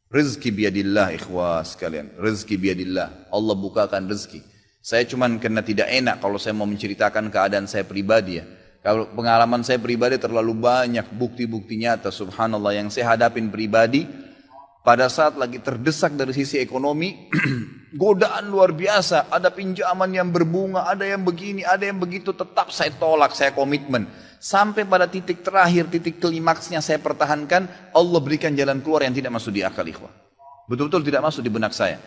Rezeki biadillah ikhwas sekalian. Rezeki biadillah. Allah bukakan rezeki. Saya cuman karena tidak enak kalau saya mau menceritakan keadaan saya pribadi ya. Kalau pengalaman saya pribadi terlalu banyak bukti-bukti nyata subhanallah yang saya hadapin pribadi. Pada saat lagi terdesak dari sisi ekonomi, godaan luar biasa. Ada pinjaman yang berbunga, ada yang begini, ada yang begitu. Tetap saya tolak, saya komitmen. Sampai pada titik terakhir, titik klimaksnya saya pertahankan. Allah berikan jalan keluar yang tidak masuk di akal ikhwah. Betul-betul tidak masuk di benak saya.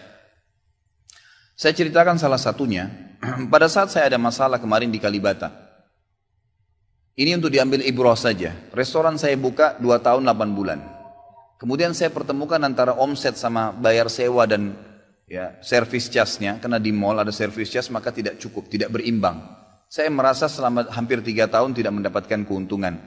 Saya ceritakan salah satunya. Pada saat saya ada masalah kemarin di Kalibata. Ini untuk diambil ibrah saja. Restoran saya buka 2 tahun 8 bulan. Kemudian saya pertemukan antara omset sama bayar sewa dan ya, service charge-nya. Karena di mall ada service charge maka tidak cukup, tidak berimbang. Saya merasa selama hampir 3 tahun tidak mendapatkan keuntungan.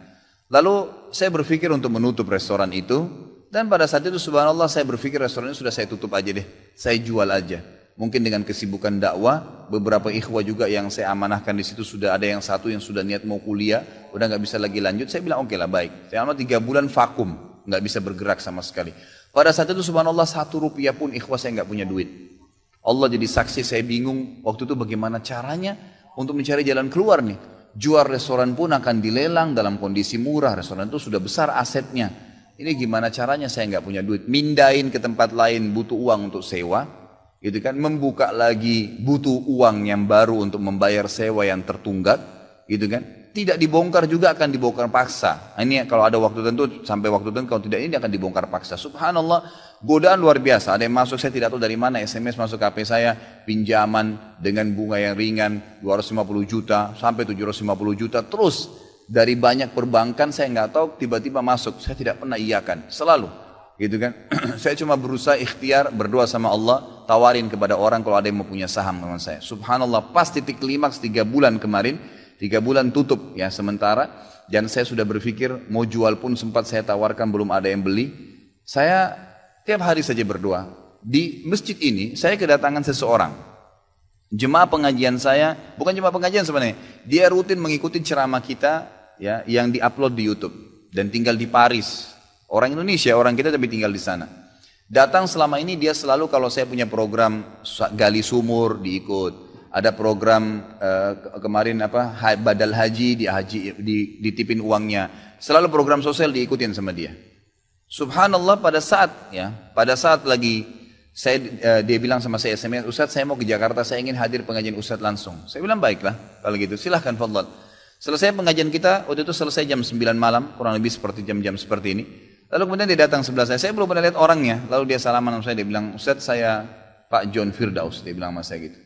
Lalu saya berpikir untuk menutup restoran itu. Dan pada saat itu subhanallah saya berpikir restoran itu sudah saya tutup aja deh. Saya jual aja. Mungkin dengan kesibukan dakwah, beberapa ikhwah juga yang saya amanahkan di situ sudah ada yang satu yang sudah niat mau kuliah, udah nggak bisa lagi lanjut. Saya bilang oke lah baik. Selama 3 bulan vakum, nggak bisa bergerak sama sekali. Pada saat itu subhanallah 1 rupiah pun ikhwah saya nggak punya duit. Allah jadi saksi saya bingung waktu itu bagaimana caranya untuk mencari jalan keluar nih. Jual restoran pun akan dilelang dalam kondisi murah. Restoran itu sudah besar asetnya. Ini gimana caranya saya nggak punya duit. Mindahin ke tempat lain butuh uang untuk sewa. Gitu kan, membuka lagi butuh uang yang baru untuk membayar sewa yang tertunggak, gitu kan. Tidak dibongkar juga akan dibongkar paksa. Nah, ini kalau ada waktu tentu sampai waktu tentu kalau tidak ini akan dibongkar paksa. Subhanallah, godaan luar biasa. Ada yang masuk saya tidak tahu dari mana SMS masuk ke HP saya, pinjaman dengan bunga yang ringan 250 juta sampai 750 juta terus dari banyak perbankan saya nggak tahu tiba-tiba masuk. Saya tidak pernah iyakan, selalu. Gitu kan. Saya cuma berusaha ikhtiar berdoa sama Allah, tawarin kepada orang kalau ada yang mau punya saham dengan saya. Subhanallah, pas titik klimaks 3 bulan kemarin, 3 bulan tutup ya sementara, dan saya sudah berpikir mau jual pun sempat saya tawarkan belum ada yang beli. Saya tiap hari saja berdoa. Di masjid ini saya kedatangan seseorang. Jemaah pengajian saya, bukan jemaah pengajian sebenarnya, dia rutin mengikuti ceramah kita ya yang diupload di YouTube dan tinggal di Paris. Orang Indonesia, orang kita tapi tinggal di sana. Datang selama ini dia selalu kalau saya punya program gali sumur diikut. Ada program kemarin badal haji ditipin uangnya. Selalu program sosial diikutin sama dia. Subhanallah pada saat lagi dia bilang sama saya SMS, Ustaz saya mau ke Jakarta, saya ingin hadir pengajian Ustaz langsung. Saya bilang baiklah kalau gitu silahkan fadhal. Selesai pengajian kita waktu itu selesai jam 9 malam kurang lebih seperti jam-jam seperti ini. Lalu kemudian dia datang sebelah saya belum pernah lihat orangnya. Lalu dia salaman sama saya, dia bilang, Ustaz saya Pak John Firdaus, dia bilang sama saya gitu.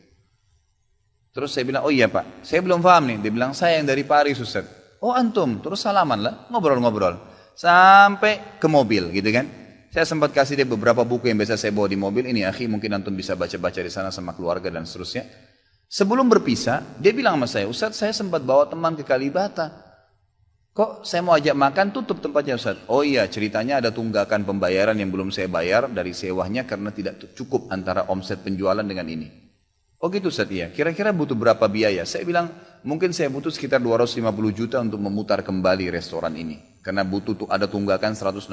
Terus saya bilang, oh iya Pak, saya belum paham nih. Dia bilang, saya yang dari Paris Ustaz. Oh antum, terus salaman lah, ngobrol-ngobrol. Sampai ke mobil gitu kan. Saya sempat kasih dia beberapa buku yang biasa saya bawa di mobil. Ini akhi mungkin antum bisa baca-baca di sana sama keluarga dan seterusnya. Sebelum berpisah, dia bilang sama saya, Ustaz saya sempat bawa teman ke Kalibata. Kok saya mau ajak makan tutup tempatnya Ustaz? Oh iya ceritanya ada tunggakan pembayaran yang belum saya bayar dari sewanya karena tidak cukup antara omset penjualan dengan ini. Oh gitu Ustaz iya. Kira-kira butuh berapa biaya? Saya bilang mungkin saya butuh sekitar 250 juta untuk memutar kembali restoran ini. Karena butuh ada tunggakan 168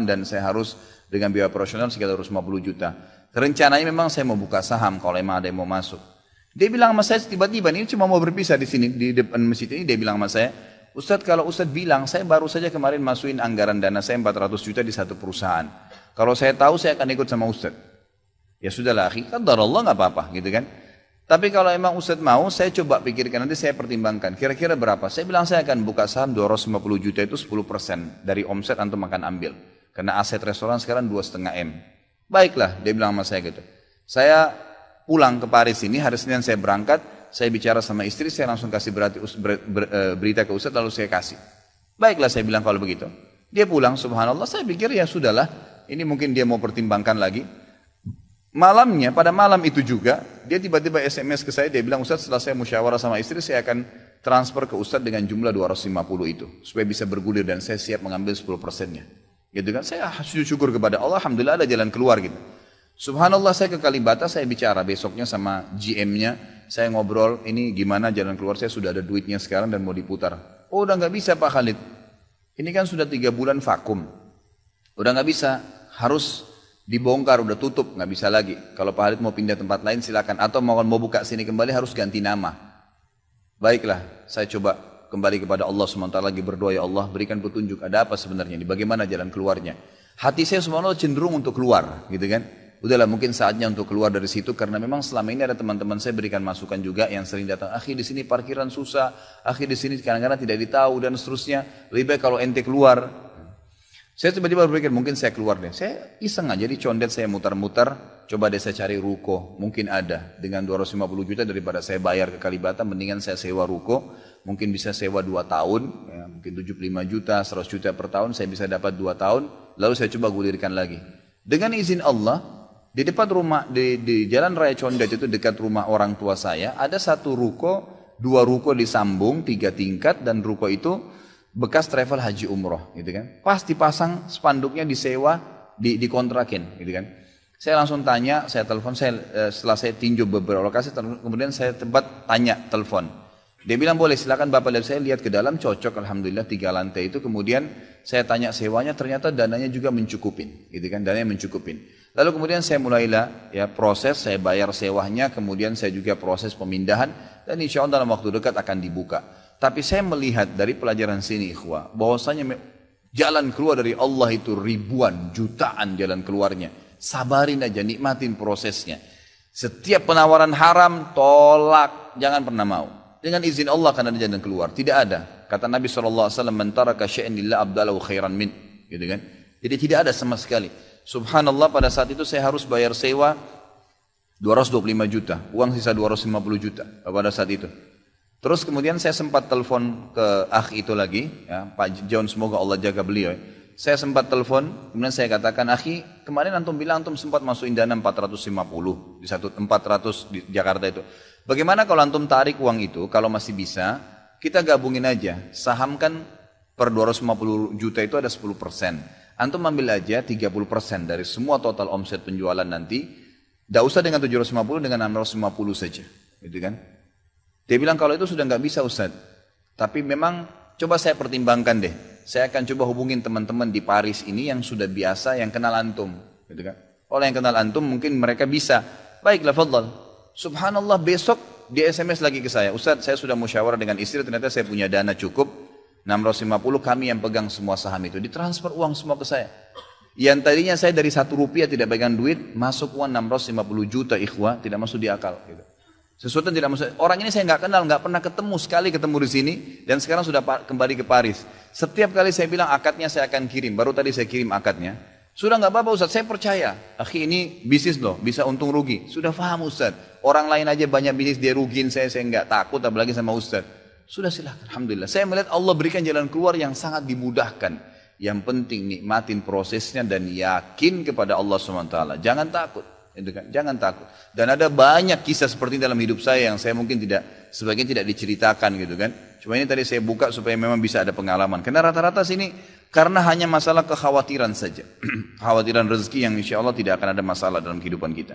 dan saya harus dengan biaya operasional sekitar 250 juta. Rencananya memang saya mau buka saham kalau memang ada yang mau masuk. Dia bilang sama saya tiba-tiba ini cuma mau berpisah di sini di depan masjid ini dia bilang sama saya, Ustadz kalau Ustadz bilang saya baru saja kemarin masukin anggaran dana saya 400 juta di satu perusahaan. Kalau saya tahu saya akan ikut sama Ustadz. Ya sudahlah akhi, qadarullah nggak apa-apa gitu kan. Tapi kalau emang Ustadz mau saya coba pikirkan nanti saya pertimbangkan kira-kira berapa. Saya bilang saya akan buka saham 250 juta itu 10% dari omset antum akan ambil. Karena aset restoran sekarang 2,5 M. Baiklah dia bilang sama saya gitu. Saya pulang ke Paris ini hari Senin saya berangkat. Saya bicara sama istri, saya langsung kasih berita ke Ustadz lalu saya kasih. Baiklah saya bilang kalau begitu. Dia pulang subhanallah, saya pikir ya sudahlah. Ini mungkin dia mau pertimbangkan lagi. Malamnya, pada malam itu juga, dia tiba-tiba SMS ke saya, dia bilang Ustadz setelah saya musyawarah sama istri, saya akan transfer ke Ustadz dengan jumlah 250 itu. Supaya bisa bergulir dan saya siap mengambil 10%-nya. Gitu kan, saya sujud syukur kepada Allah, alhamdulillah ada jalan keluar gitu. Subhanallah saya ke Kalibata, saya bicara besoknya sama GM-nya. Saya ngobrol, ini gimana jalan keluar saya sudah ada duitnya sekarang dan mau diputar. Oh udah gak bisa Pak Khalid. Ini kan sudah 3 bulan vakum. Udah gak bisa, harus Dibongkar, udah tutup, nggak bisa lagi. Kalau Pak Halid mau pindah tempat lain silakan. Atau mau buka sini kembali harus ganti nama. Baiklah, saya coba kembali kepada Allah SWT lagi berdoa, ya Allah berikan petunjuk, ada apa sebenarnya ini, bagaimana jalan keluarnya. Hati saya subhanallah cenderung untuk keluar, gitu kan. Udahlah mungkin saatnya untuk keluar dari situ, karena memang selama ini ada teman-teman saya berikan masukan juga yang sering datang, akhi di sini parkiran susah, akhi di sini kadang-kadang tidak ditahu dan seterusnya, lebih baik kalau ente keluar. Saya tiba-tiba berpikir mungkin saya keluar deh. Saya iseng aja di condet saya muter-muter. Coba deh saya cari ruko. Mungkin ada. Dengan 250 juta daripada saya bayar ke Kalibata. Mendingan saya sewa ruko. Mungkin bisa sewa 2 tahun. Ya, mungkin 75 juta, 100 juta per tahun. Saya bisa dapat 2 tahun. Lalu saya coba gulirkan lagi. Dengan izin Allah. Di depan rumah, di Jalan Raya Condet itu dekat rumah orang tua saya. Ada 1 ruko, 2 ruko disambung, 3 tingkat. Dan ruko itu bekas travel haji umroh gitu kan, pas dipasang spanduknya disewa, dikontrakin gitu kan. Saya langsung tanya, saya telepon, setelah saya tinjau beberapa lokasi, kemudian saya telepon, dia bilang boleh silakan bapak lihat. Saya lihat ke dalam cocok, alhamdulillah 3 lantai itu. Kemudian saya tanya sewanya, ternyata dananya juga mencukupin gitu kan, dananya mencukupin. Lalu kemudian saya mulailah ya proses, saya bayar sewanya, kemudian saya juga proses pemindahan, dan insya Allah dalam waktu dekat akan dibuka. Tapi saya melihat dari pelajaran sini ikhwah, bahwasanya jalan keluar dari Allah itu ribuan, jutaan jalan keluarnya. Sabarin aja, nikmatin prosesnya. Setiap penawaran haram, tolak, jangan pernah mau. Dengan izin Allah akan ada jalan keluar. Tidak ada. Kata Nabi SAW, man taraka syai'an lillah abdalahu khairan min. Gitu kan? Jadi tidak ada sama sekali. Subhanallah, pada saat itu saya harus bayar sewa 225 juta. Uang sisa 250 juta pada saat itu. Terus kemudian saya sempat telepon ke akh itu lagi, ya, Pak John, semoga Allah jaga beliau. Saya sempat telepon, kemudian saya katakan, akhi, kemarin antum bilang antum sempat masukin dana 450 di 400 di Jakarta itu. Bagaimana kalau antum tarik uang itu, kalau masih bisa, kita gabungin aja. Saham kan per 250 juta itu ada 10%. Antum ambil aja 30% dari semua total omset penjualan nanti. Tidak usah dengan 750, dengan 650 saja. Gitu kan? Dia bilang kalau itu sudah nggak bisa Ustaz. Tapi memang coba saya pertimbangkan deh. Saya akan coba hubungin teman-teman di Paris ini yang sudah biasa, yang kenal antum. Gitu kan? Oleh yang kenal antum mungkin mereka bisa. Baiklah, fadhal. Subhanallah, besok dia SMS lagi ke saya. Ustaz, saya sudah musyawarah dengan istri, ternyata saya punya dana cukup. 650, kami yang pegang semua saham itu. Ditransfer uang semua ke saya. Yang tadinya saya dari 1 rupiah tidak pegang duit, masuk uang 650 juta ikhwah, tidak masuk di akal. Gitu. Sesuatu yang tidak masuk. Orang ini saya nggak kenal, nggak pernah ketemu, sekali ketemu di sini, dan sekarang sudah kembali ke Paris. Setiap kali saya bilang akadnya saya akan kirim, baru tadi saya kirim akadnya. Sudah nggak apa-apa Ustaz, saya percaya. Akhi, ini bisnis loh, bisa untung rugi. Sudah paham Ustaz. Orang lain aja banyak bisnis dia rugiin saya nggak takut, apalagi sama Ustaz. Sudah silakan, alhamdulillah. Saya melihat Allah berikan jalan keluar yang sangat dimudahkan. Yang penting nikmatin prosesnya dan yakin kepada Allah SWT. Jangan takut. Jangan takut. Dan ada banyak kisah seperti dalam hidup saya yang saya mungkin sebagian tidak diceritakan gitu kan. Cuma ini tadi saya buka supaya memang bisa ada pengalaman. Karena rata-rata sini karena hanya masalah kekhawatiran saja. Kekhawatiran rezeki yang insya Allah tidak akan ada masalah dalam kehidupan kita.